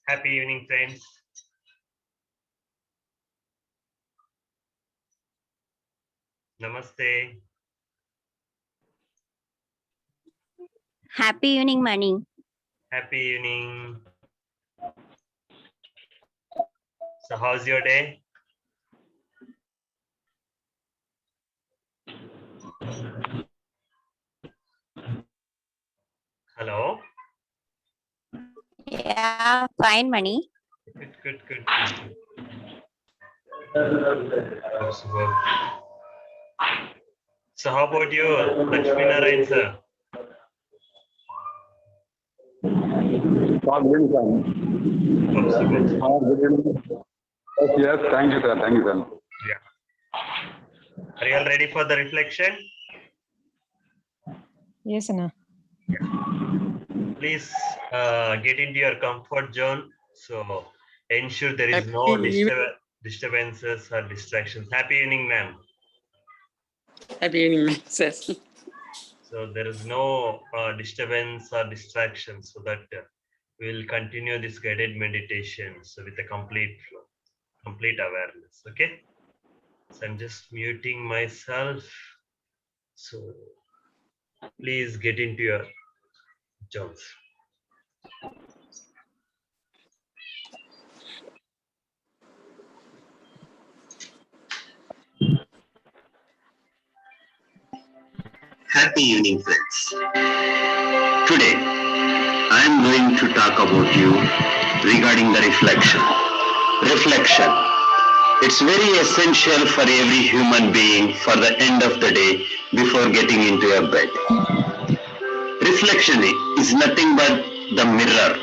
Happy evening, friends. Namaste. Happy evening, Mani. Happy evening. So, how's your day? Hello. Yeah, fine, Mani. Good. Superb. So, how about you, Lakshmi Narayan sir? Good evening, Oh, superb. sir. Good evening. Yes, thank you, sir. Thank you, sir. Yeah. Are you all ready for the reflection? Yes, Anna. Please get into your comfort zone. So, ensure there is no disturbances or distractions. Happy evening, ma'am. Happy evening, sir. So there is no disturbance or distraction, so that we will continue this guided meditation. So with a complete flow, complete awareness. Okay. So I'm just muting myself. So please get into your zones. Happy evening, friends. Today, I am going to talk about you regarding the reflection. Reflection. It's very essential for every human being for the end of the day before getting into your bed. Reflection is nothing but the mirror.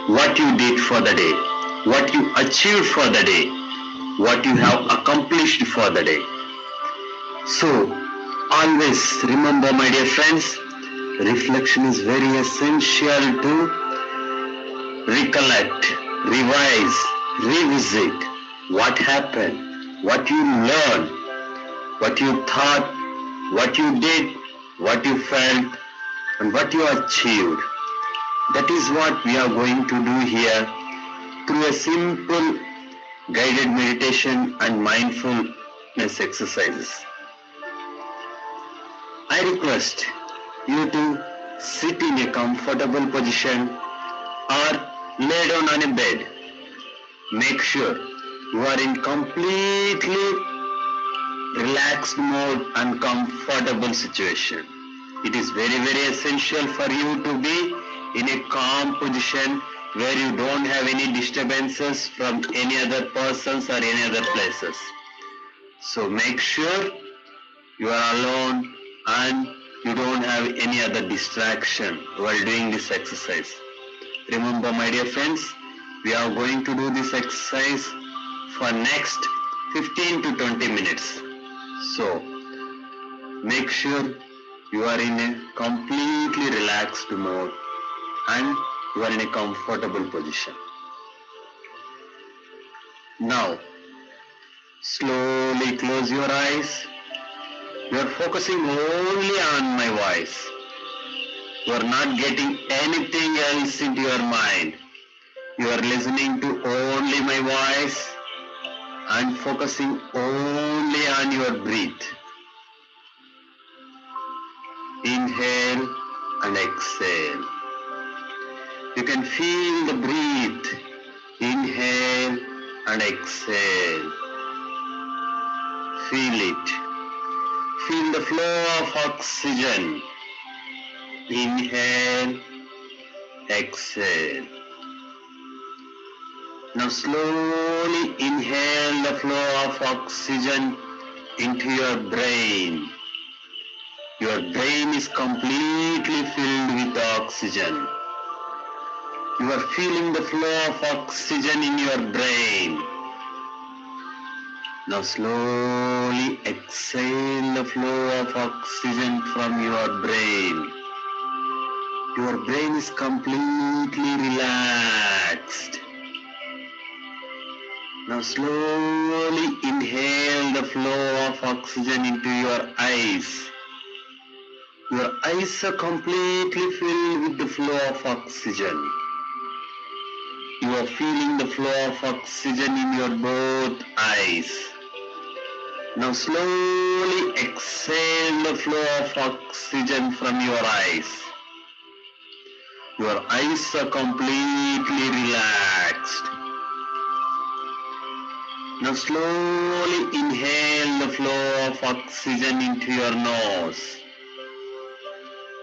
What you did for the day, what you achieved for the day, what you have accomplished for the day. So, always remember, my dear friends, reflection is very essential to recollect, revise, revisit what happened, what you learned, what you thought, what you did, what you felt, and what you achieved. That is what we are going to do here through a simple guided meditation and mindfulness exercises. I request you to sit in a comfortable position or lay down on a bed. Make sure you are in completely relaxed mode and comfortable situation. It is very essential for you to be in a calm position where you don't have any disturbances from any other persons or any other places. So make sure you are alone and you don't have any other distraction while doing this exercise. Remember, my dear friends, we are going to do this exercise for next 15 to 20 minutes. So, make sure you are in a completely relaxed mode and you are in a comfortable position. Now, slowly close your eyes. You are focusing only on my voice. You are not getting anything else into your mind. You are listening to only my voice and focusing only on your breath. Inhale and exhale. You can feel the breath. Inhale and exhale. Feel it. Feel the flow of oxygen. Inhale, exhale. Now slowly inhale the flow of oxygen into your brain. Your brain is completely filled with oxygen. You are feeling the flow of oxygen in your brain. Now slowly exhale the flow of oxygen from your brain. Your brain is completely relaxed. Now slowly inhale the flow of oxygen into your eyes. Your eyes are completely filled with the flow of oxygen. Your are feeling the flow of oxygen in your both eyes. Now slowly exhale the flow of oxygen from your eyes. Your eyes are completely relaxed. Now slowly inhale the flow of oxygen into your nose.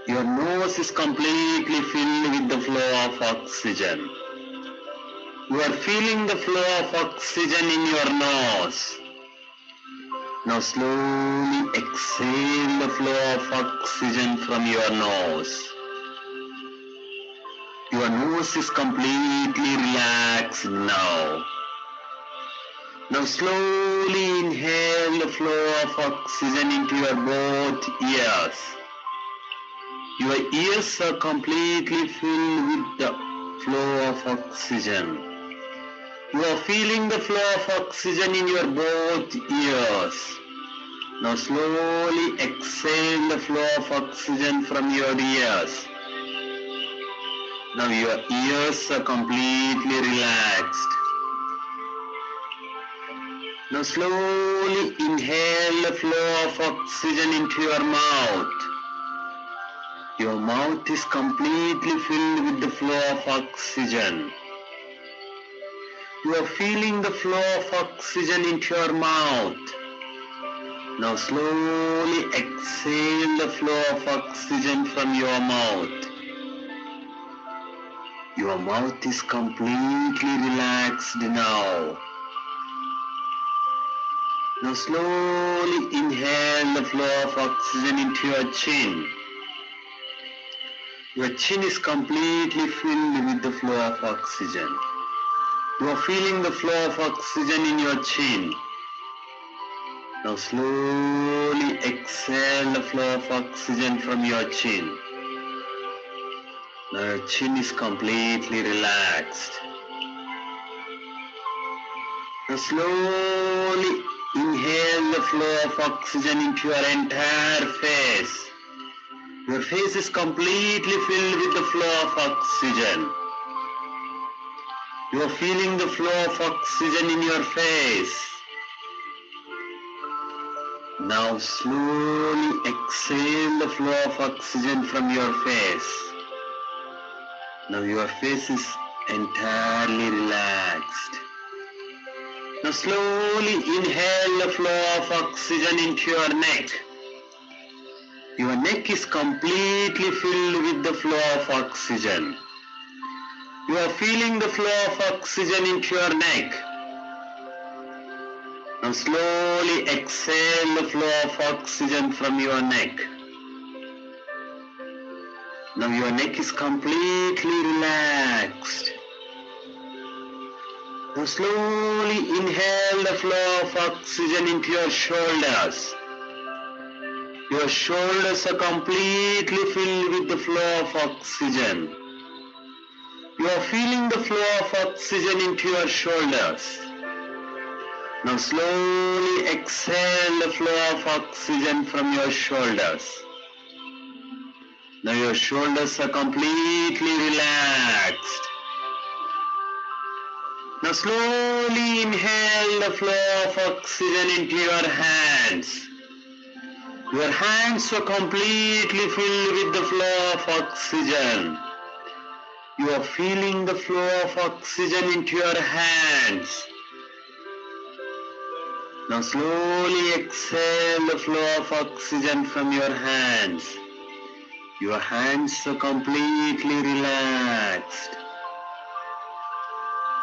Your nose is completely filled with the flow of oxygen. You are feeling the flow of oxygen in your nose. Now slowly exhale the flow of oxygen from your nose. Your nose is completely relaxed now. Now slowly inhale the flow of oxygen into your both ears. Your ears are completely filled with the flow of oxygen. You are feeling the flow of oxygen in your both ears. Now slowly exhale the flow of oxygen from your ears. Now your ears are completely relaxed. Now slowly inhale the flow of oxygen into your mouth. Your mouth is completely filled with the flow of oxygen. You are feeling the flow of oxygen into your mouth. Now slowly exhale the flow of oxygen from your mouth. Your mouth is completely relaxed now. Now slowly inhale the flow of oxygen into your chin. Your chin is completely filled with the flow of oxygen. You are feeling the flow of oxygen in your chin. Now slowly exhale the flow of oxygen from your chin. Now your chin is completely relaxed. Now slowly inhale the flow of oxygen into your entire face. Your face is completely filled with the flow of oxygen. You are feeling the flow of oxygen in your face. Now slowly exhale the flow of oxygen from your face. Now your face is entirely relaxed. Now slowly inhale the flow of oxygen into your neck. Your neck is completely filled with the flow of oxygen. You are feeling the flow of oxygen into your neck. Now slowly exhale the flow of oxygen from your neck. Now your neck is completely relaxed. Now slowly inhale the flow of oxygen into your shoulders. Your shoulders are completely filled with the flow of oxygen. You are feeling the flow of oxygen into your shoulders. Now slowly exhale the flow of oxygen from your shoulders. Now your shoulders are completely relaxed. Now slowly inhale the flow of oxygen into your hands. Your hands are completely filled with the flow of oxygen. You are feeling the flow of oxygen into your hands. Now slowly exhale the flow of oxygen from your hands. Your hands are completely relaxed.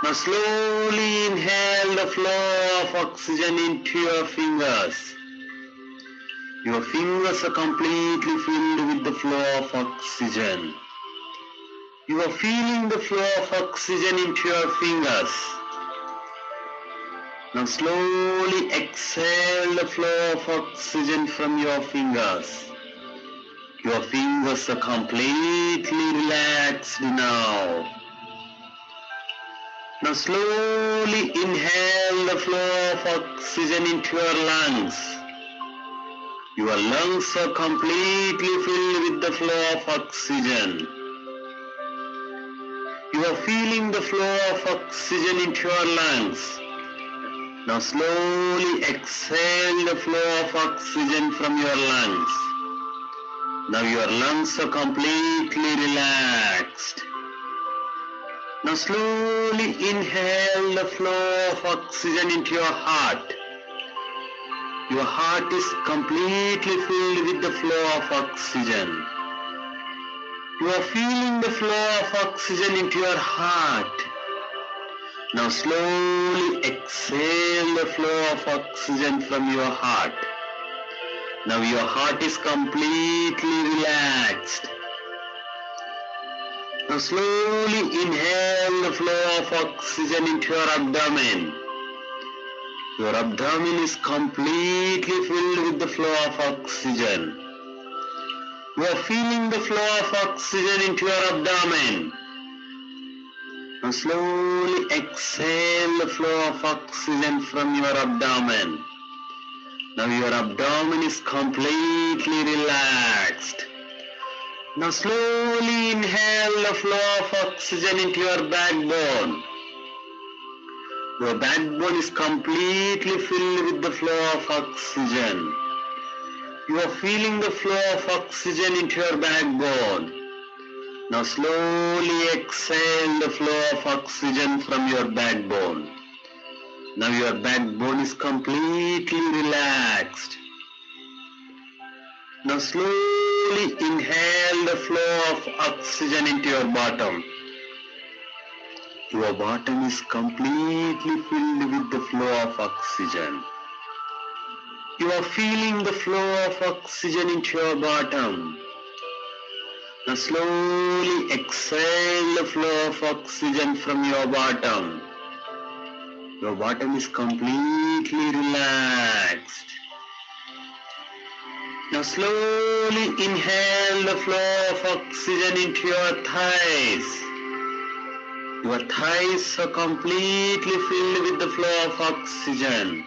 Now slowly inhale the flow of oxygen into your fingers. Your fingers are completely filled with the flow of oxygen. You are feeling the flow of oxygen into your fingers. Now slowly exhale the flow of oxygen from your fingers. Your fingers are completely relaxed now. Now slowly inhale the flow of oxygen into your lungs. Your lungs are completely filled with the flow of oxygen. You are feeling the flow of oxygen into your lungs. Now slowly exhale the flow of oxygen from your lungs. Now your lungs are completely relaxed. Now slowly inhale the flow of oxygen into your heart. Your heart is completely filled with the flow of oxygen. You are feeling the flow of oxygen into your heart. Now slowly exhale the flow of oxygen from your heart. Now your heart is completely relaxed. Now slowly inhale the flow of oxygen into your abdomen. Your abdomen is completely filled with the flow of oxygen. You are feeling the flow of oxygen into your abdomen. Now slowly exhale the flow of oxygen from your abdomen. Now your abdomen is completely relaxed. Now slowly inhale the flow of oxygen into your backbone. Your backbone is completely filled with the flow of oxygen. You are feeling the flow of oxygen into your backbone. Now slowly exhale the flow of oxygen from your backbone. Now your backbone is completely relaxed. Now slowly inhale the flow of oxygen into your bottom. Your bottom is completely filled with the flow of oxygen. You are feeling the flow of oxygen into your bottom. Now slowly exhale the flow of oxygen from your bottom. Your bottom is completely relaxed. Now slowly inhale the flow of oxygen into your thighs. Your thighs are completely filled with the flow of oxygen.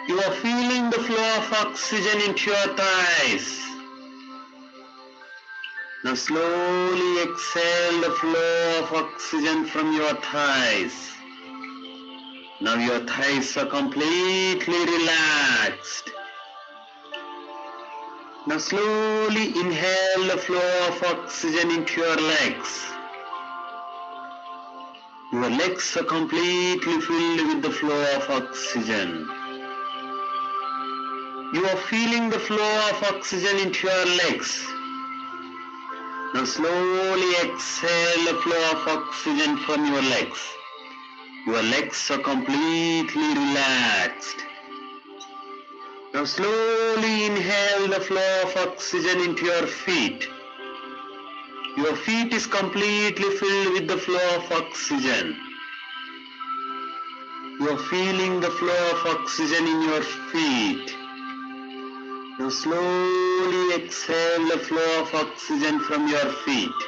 You are feeling the flow of oxygen into your thighs. Now slowly exhale the flow of oxygen from your thighs. Now your thighs are completely relaxed. Now slowly inhale the flow of oxygen into your legs. Your legs are completely filled with the flow of oxygen. You are feeling the flow of oxygen into your legs. Now slowly exhale the flow of oxygen from your legs. Your legs are completely relaxed. Now slowly inhale the flow of oxygen into your feet. Your feet is completely filled with the flow of oxygen. You are feeling the flow of oxygen in your feet. Now slowly exhale the flow of oxygen from your feet.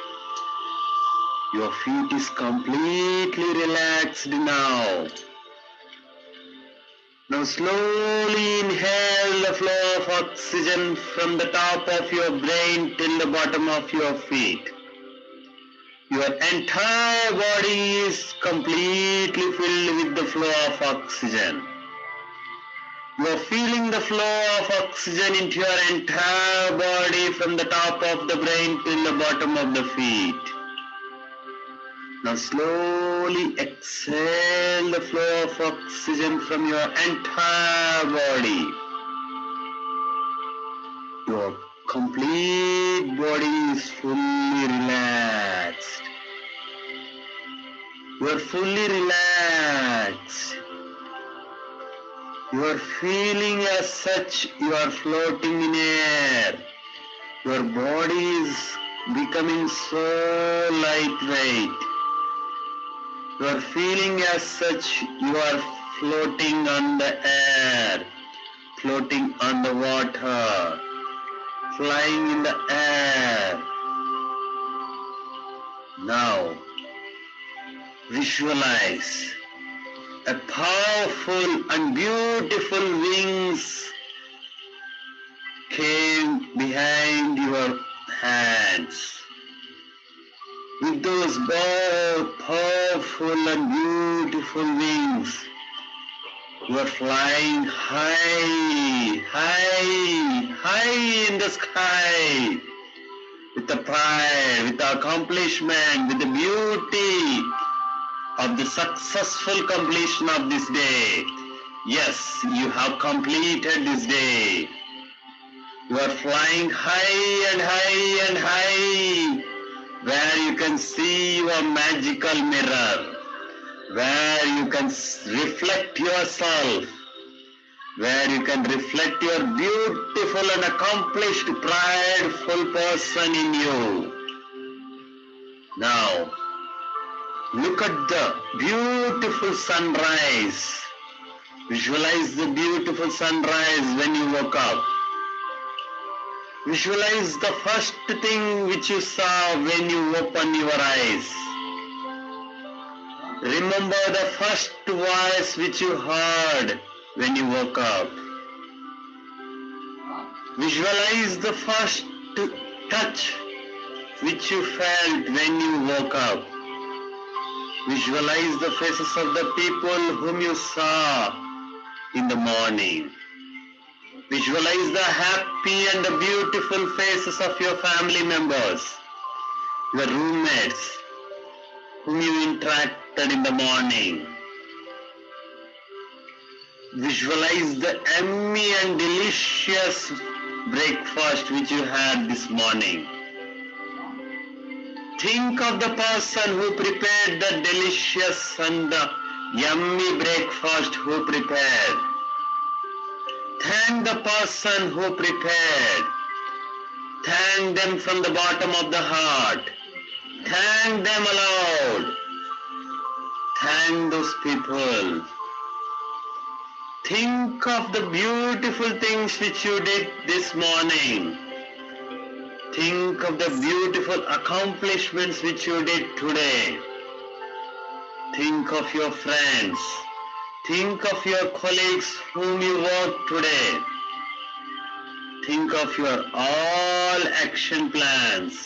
Your feet is completely relaxed now. Now slowly inhale the flow of oxygen from the top of your brain till the bottom of your feet. Your entire body is completely filled with the flow of oxygen. You are feeling the flow of oxygen into your entire body from the top of the brain till the bottom of the feet. Now slowly exhale the flow of oxygen from your entire body. Your complete body is fully relaxed. You are fully relaxed. You are feeling as such you are floating in air. Your body is becoming so lightweight. You are feeling as such you are floating on the air, floating on the water, flying in the air. Now, visualize a powerful and beautiful wings came behind your hands. With with those both powerful and beautiful wings. You are flying high, high, high in the sky with the pride, with the accomplishment, with the beauty of the successful completion of this day. Yes, you have completed this day. You are flying high and high and high, where you can see your magical mirror, where you can reflect yourself, where you can reflect your beautiful and accomplished, prideful person in you. Now, look at the beautiful sunrise. Visualize the beautiful sunrise when you woke up. Visualize the first thing which you saw when you open your eyes. Remember the first voice which you heard when you woke up. Visualize the first touch which you felt when you woke up. Visualize the faces of the people whom you saw in the morning. Visualize the happy and the beautiful faces of your family members, your roommates, whom you interacted in the morning. Visualize the yummy and delicious breakfast which you had this morning. Think of the person who prepared the delicious and the yummy breakfast who prepared. Thank the person who prepared. Thank them from the bottom of the heart. Thank them aloud. Thank those people. Think of the beautiful things which you did this morning. Think of the beautiful accomplishments which you did today. Think of your friends. Think of your colleagues whom you worked today. Think of your all action plans.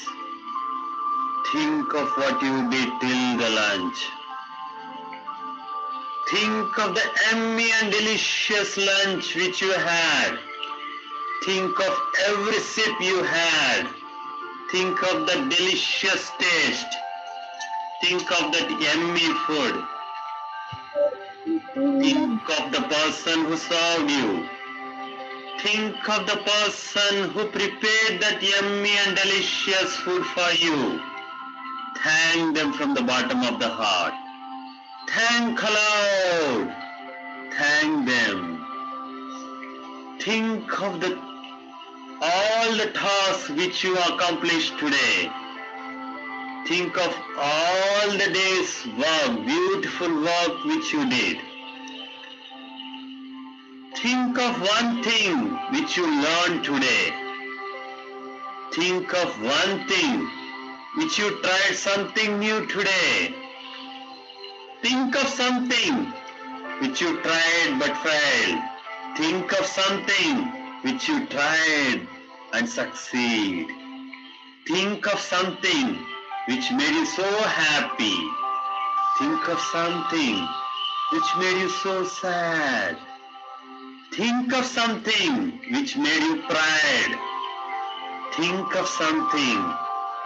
Think of what you did till the lunch. Think of the yummy and delicious lunch which you had. Think of every sip you had. Think of the delicious taste. Think of that yummy food. Think of the person who served you. Think of the person who prepared that yummy and delicious food for you. Thank them from the bottom of the heart. Thank aloud. Thank them. Think of all the tasks which you accomplished today. Think of all the day's work, beautiful work which you did. Think of one thing which you learned today. Think of one thing which you tried something new today. Think of something which you tried but failed. Think of something which you tried and succeed. Think of something which made you so happy. Think of something which made you so sad. Think of something which made you proud. Think of something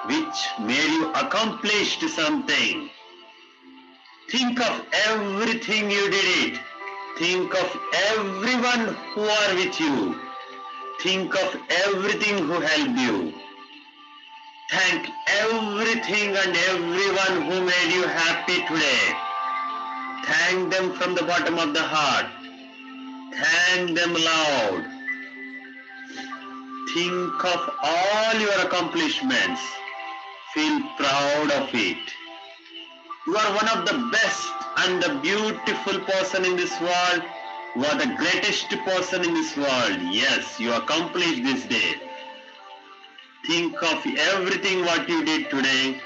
which made you accomplish something. Think of everything you did it. Think of everyone who are with you. Think of everything who helped you. Thank everything and everyone who made you happy today. Thank them from the bottom of the heart. Thank them loud. Think of all your accomplishments. Feel proud of it. You are one of the best and the beautiful person in this world. You are the greatest person in this world. Yes, you accomplished this day. Think of everything what you did today.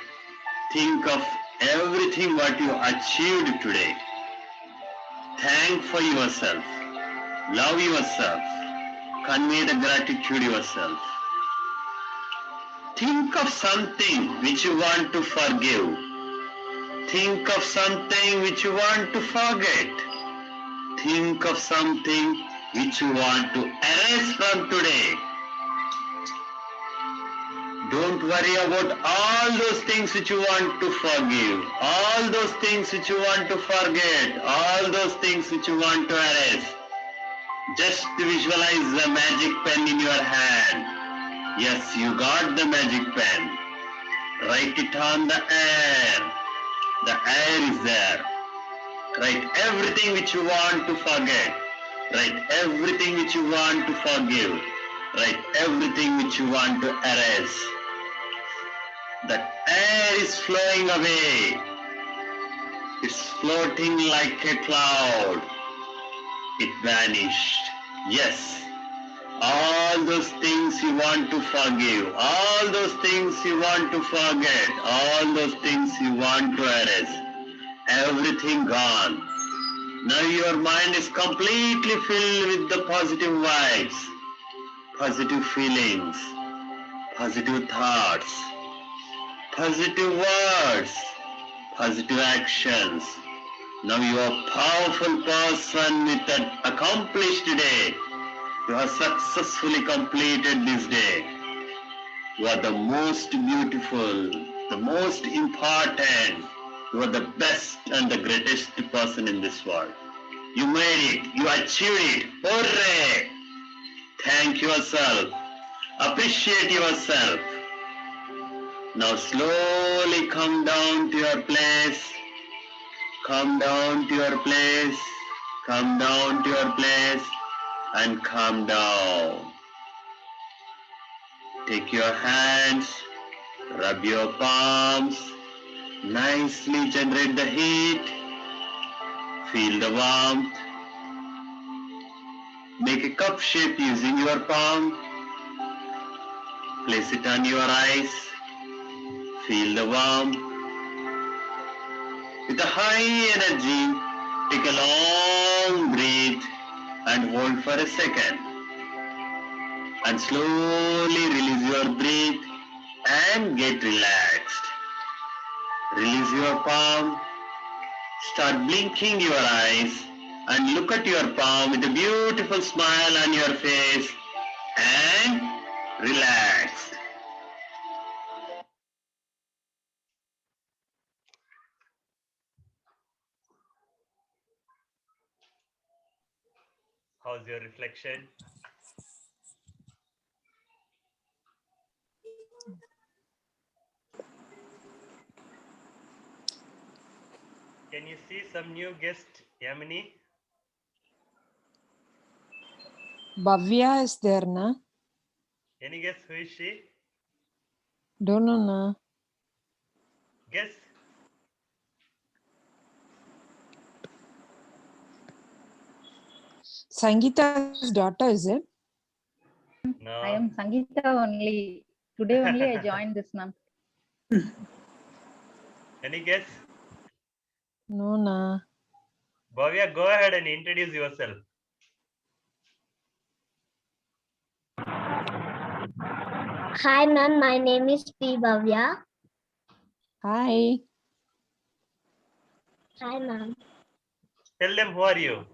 Think of everything what you achieved today. Thank for yourself. Love yourself. Convey the gratitude yourself. Think of something which you want to forgive. Think of something which you want to forget. Think of something which you want to erase from today. Don't worry about all those things which you want to forgive, all those things which you want to forget, all those things which you want to erase. Just visualize the magic pen in your hand. Yes, you got the magic pen. Write it on the air. The air is there. Write everything which you want to forget. Write everything which you want to forgive. Write everything which you want to erase. The air is flowing away. It's floating like a cloud. It vanished. Yes. All those things you want to forgive, all those things you want to forget, all those things you want to erase, everything gone. Now your mind is completely filled with the positive vibes, positive feelings, positive thoughts, positive words, positive actions. Now you are a powerful person with an accomplished day. You have successfully completed this day. You are the most beautiful, the most important. You are the best and the greatest person in this world. You made it. You achieved it. Hooray! Thank yourself. Appreciate yourself. Now slowly come down to your place. Come down to your place. Come down to your place. And calm down. Take your hands, rub your palms, nicely generate the heat, feel the warmth. Make a cup shape using your palm, place it on your eyes, feel the warmth. With a high energy, take a long breath and hold for a second. And slowly release your breath and get relaxed. Release your palm. Start blinking your eyes and look at your palm with a beautiful smile on your face and relax. How's your reflection? Can you see some new guest, Yamini? Bhavya is there, na? Any guess who is she? Don't know, na? Guess. Sangeeta's daughter, is it? No. I am Sangeeta only. Today only I joined this, ma'am. Any guess? No, na. Bhavya, go ahead and introduce yourself. Hi ma'am, my name is P. Bhavya. Hi. Hi ma'am. Tell them who are you?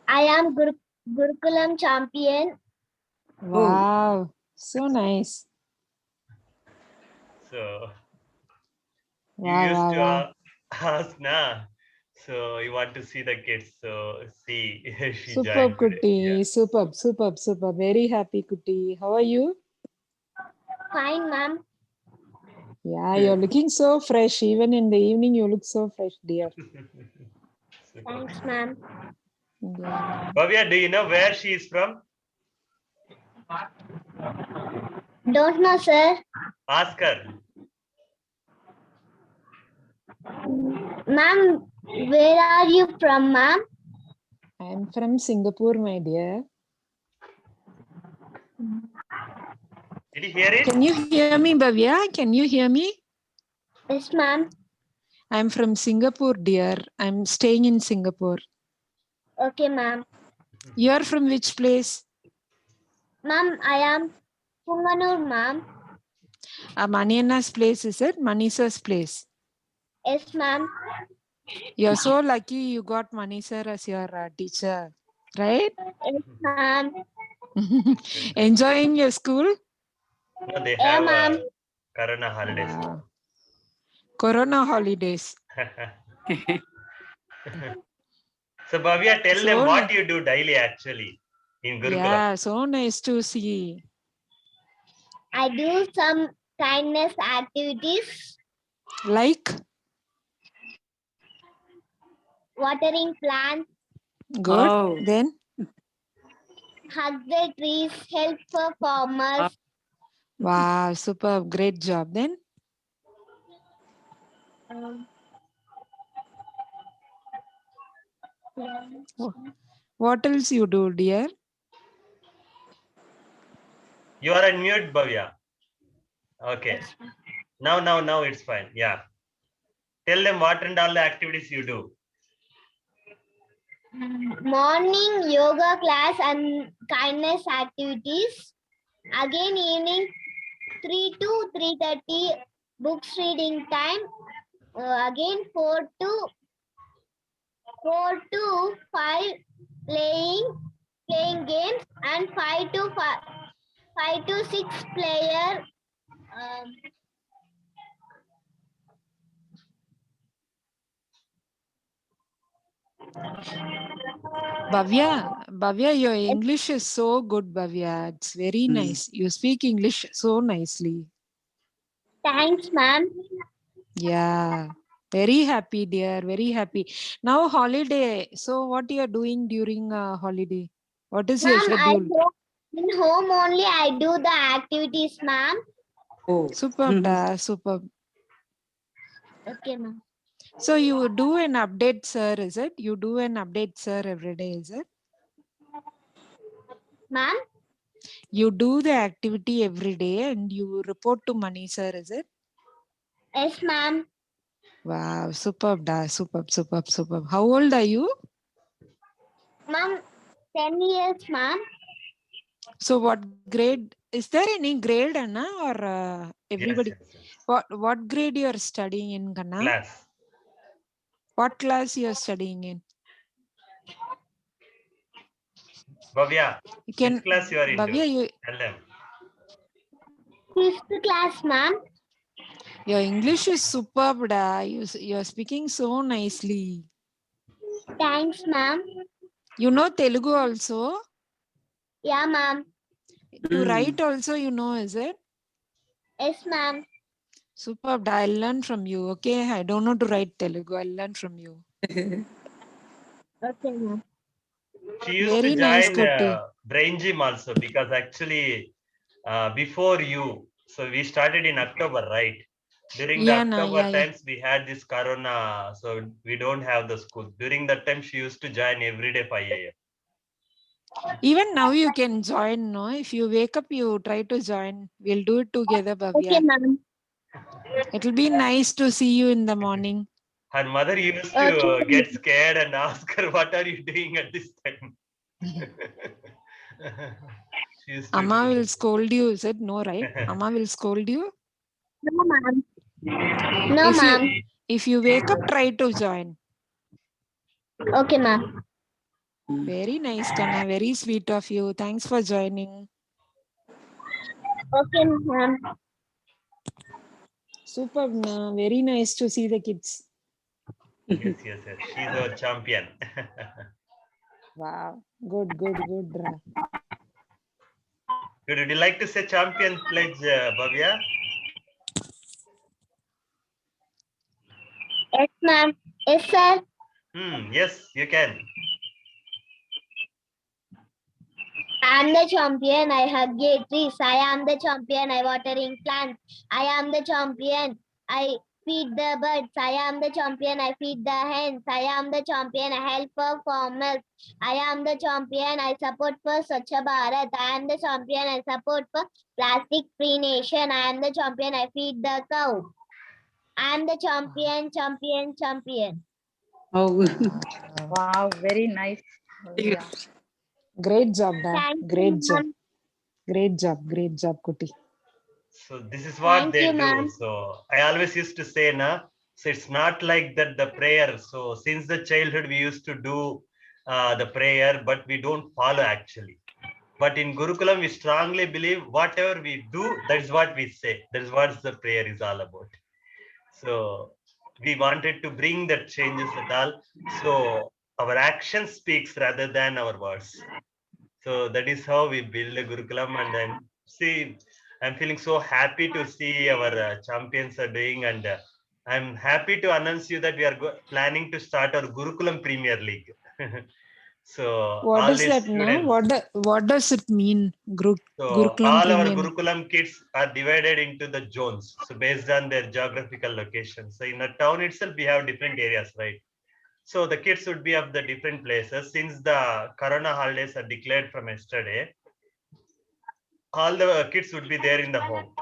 I am Gurukulam champion. Wow. So nice. So you Wow, used wow, to wow. ask, na? So you want to see the kids. So see, she Superb, joined today. Kutti. Yeah. Superb, superb, superb. Very happy, Kutti. How are you? Fine ma'am. Yeah, you're looking so fresh. Even in the evening, you look so fresh, dear. Super. Thanks ma'am. Yeah. Bhavya, do you know where she is from? Don't know sir. Ask her. Ma'am, where are you from ma'am? I'm from Singapore, my dear. Did you hear it? Can you hear me, Bhavya? Can you hear me? Yes ma'am. I'm from Singapore, dear. I'm staying in Singapore. Okay ma'am. You're from which place? Ma'am, I am Punganur, ma'am. Manianna's place, is it? Manisa's place. Yes, ma'am. You're so lucky you got Manisa as your teacher, right? Yes, ma'am. Enjoying your school? No, they Yeah, have ma'am. Corona holidays. Wow. Corona holidays. So Bhavya, tell So them what nice. you do daily actually in Gurukulam. Yeah, so nice to see. I do some kindness activities, Like, watering plants, good. Oh. Then, hug the trees, help for farmers, wow, superb, great job. Then, um, what else you do, dear? You are on mute, Bhavya. Okay. Now it's fine. Yeah. Tell them what and all the activities you do. morning yoga class and kindness activities. Again, evening 3 to 3:30 books reading time. Again 4 to 5 playing games, and 5 to 6 player Bhavya, your English is so good, Bhavya. It's very nice. You speak English so nicely. thanks, ma'am. Yeah, very happy, dear. Very happy. Now holiday. So, what you are doing during holiday? What is your schedule? In home only I do the activities, ma'am. Oh. Superb, superb. Okay, ma'am. So you do an update, sir, is it? You do an update, sir, every day, is it? Ma'am? You do the activity every day and you report to Mani, sir, is it? Yes, ma'am. Wow, superb, superb. How old are you? Ma'am, 10 years, ma'am. So what grade? Is there any grade, Anna, or everybody? Yes. What grade you are studying in, Kanna? Class. What class you are studying in? Bhavya, You can, which class you are into? Bhavya, you, Tell them. 5th class, ma'am. your English is superb, da. You are speaking so nicely. Thanks, ma'am. You know Telugu also? Yeah, ma'am. To write also you know, is it? Yes, ma'am. Superb. I'll learn from you. Okay. I don't know to write Telugu. I'll learn from you. Okay, ma'am. She used Very to nice, join Kutti. Brain Gym also because actually before you, so we started in October, right? During the October times, we had this Corona, so we don't have the school. During that time, she used to join every day 5 a.m. Even now you can join, no? If you wake up, you try to join. We'll do it together, Bhavya. Okay, ma'am. It'll be nice to see you in the morning. Her mother used to get scared and ask her, "What are you doing at this time?" She used to Amma do will scold you. Is it no, right? Amma will scold you. No, ma'am. No, ma'am. If you wake up, try to join. Okay, ma'am. Very nice, Kanna. Very sweet of you. Thanks for joining. Okay, ma'am. Superb, na. Very nice to see the kids. Yes. She's our champion. Wow. Good. Ra. Would you like to say champion pledge, Bhavya? Yes, ma'am. Yes, sir. Yes, you can. I am the champion. I hug trees. I am the champion. I watering plants. I am the champion. I feed the birds. I am the champion. I feed the hens. I am the champion. I help for farmers. I am the champion. I support for Swachh Bharat. I am the champion. I support for plastic free nation. I am the champion. I feed the cow. I am the champion. Oh. Wow, very nice. Yeah. Great job, Da. Thank Great you, job. ma'am. Great job, Kuti. So this is what Thank they you, do. ma'am. So I always used to say, na, so it's not like that the prayer. So since the childhood, we used to do the prayer, but we don't follow actually. But in Gurukulam, we strongly believe whatever we do, that's what we say. That's what the prayer is all about. So we wanted to bring that changes at all. So our action speaks rather than our words. So that is how we build a Gurukulam. And then see, I'm feeling so happy to see our champions are doing. And I'm happy to announce you that we are planning to start our Gurukulam Premier League. So What all is these that now? students. What does it mean? So Gurukulam all our Premium. Gurukulam kids are divided into the zones. So based on their geographical location. So in a town itself, we have different areas, right? So the kids would be of the different places. Since the Corona holidays are declared from yesterday, all the kids would be there in the home.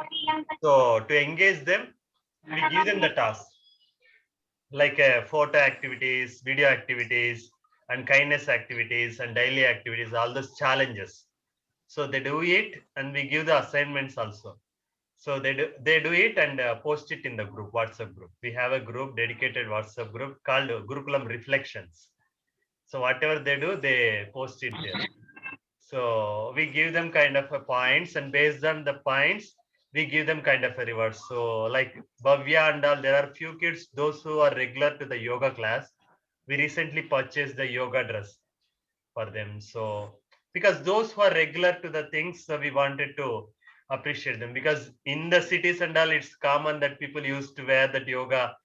So to engage them, we give them the task like photo activities, video activities, and kindness activities and daily activities, all those challenges. So they do it and we give the assignments also. So they do it and post it in the group, WhatsApp group. We have a group, dedicated WhatsApp group called Gurukulam Reflections. So whatever they do, they post it there. So we give them kind of a points, and based on the points, we give them kind of a reward. So like Bhavya and all, there are few kids, those who are regular to the yoga class. We recently purchased the yoga dress for them. So because those who are regular to the things, so we wanted to appreciate them, because in the cities and all, it's common that people used to wear that yoga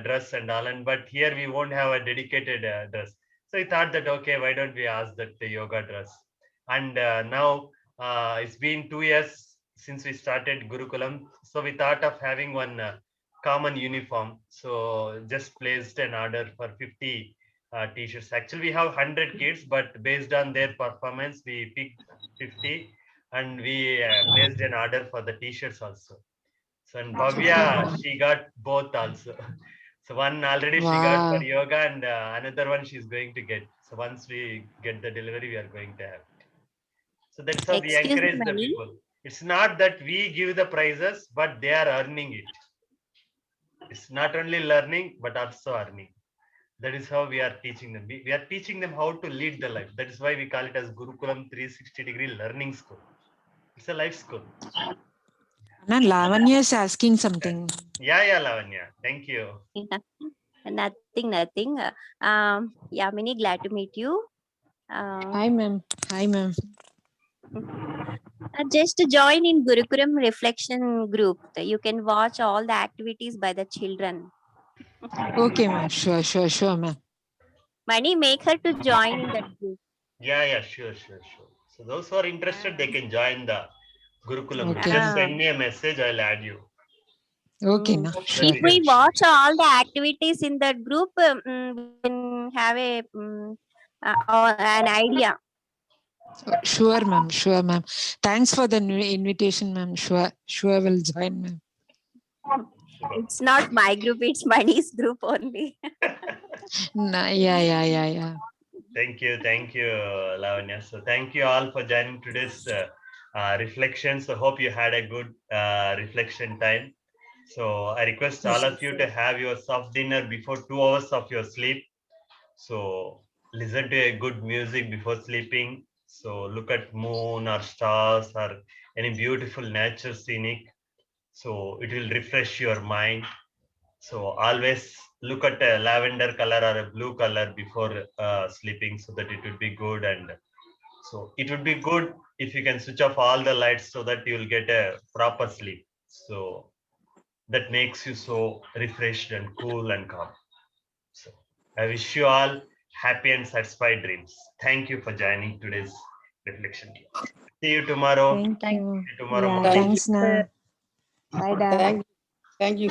dress and all, and but here we won't have a dedicated dress. So we thought that, okay, why don't we ask that the yoga dress? And now it's been 2 years since we started Gurukulam. So we thought of having one common uniform. So just placed an order for 50 t-shirts. Actually, we have 100 kids, but based on their performance, we picked 50 and we placed an order for the t-shirts also. So and Bhavya, she got both also. So one already she got for Wow. yoga, and another one she's going to get. So once we get the delivery, we are going to have it. So that's how we Excuse me, encourage the Mani. people. It's not that we give the prizes, but they are earning it. It's not only learning, but also earning. That is how we are teaching them. We are teaching them how to lead the life. That is why we call it as Gurukulam 360-degree learning school. It's a life school. Now Lavanya is asking something. Yeah, Lavanya. Thank you. Nothing. Yeah, Mini, glad to meet you. Hi, ma'am. Just to join in Gurukulam Reflection group. You can watch all the activities by the children. Okay, ma'am. Sure, ma'am. Mani, make her to join in that group. Yeah, sure. So those who are interested, they can join the Gurukulam group. Okay. Just send me a message, I'll add you. Okay, Mm. na. That Sure. If we watch all the activities in that group, we can have an idea. Sure, ma'am. Thanks for the invitation, ma'am. Sure, will join, ma'am. It's not my group, it's Mani's group only. Yeah. Thank you, Lavanya. So thank you all for joining today's reflection. So hope you had a good reflection time. So I request all of you to have your soft dinner before 2 hours of your sleep. So listen to a good music before sleeping. So look at moon or stars or any beautiful nature scenic. So it will refresh your mind. So always look at a lavender color or a blue color before sleeping, so that it would be good. And so it would be good if you can switch off all the lights so that you will get a proper sleep. So that makes you so refreshed and cool and calm. So I wish you all happy and satisfied dreams. Thank you for joining today's reflection. See you tomorrow. Thank Thank you. See you tomorrow Yeah, morning. Thank you, thanks, na. sir. Bye, Dad. Thank you.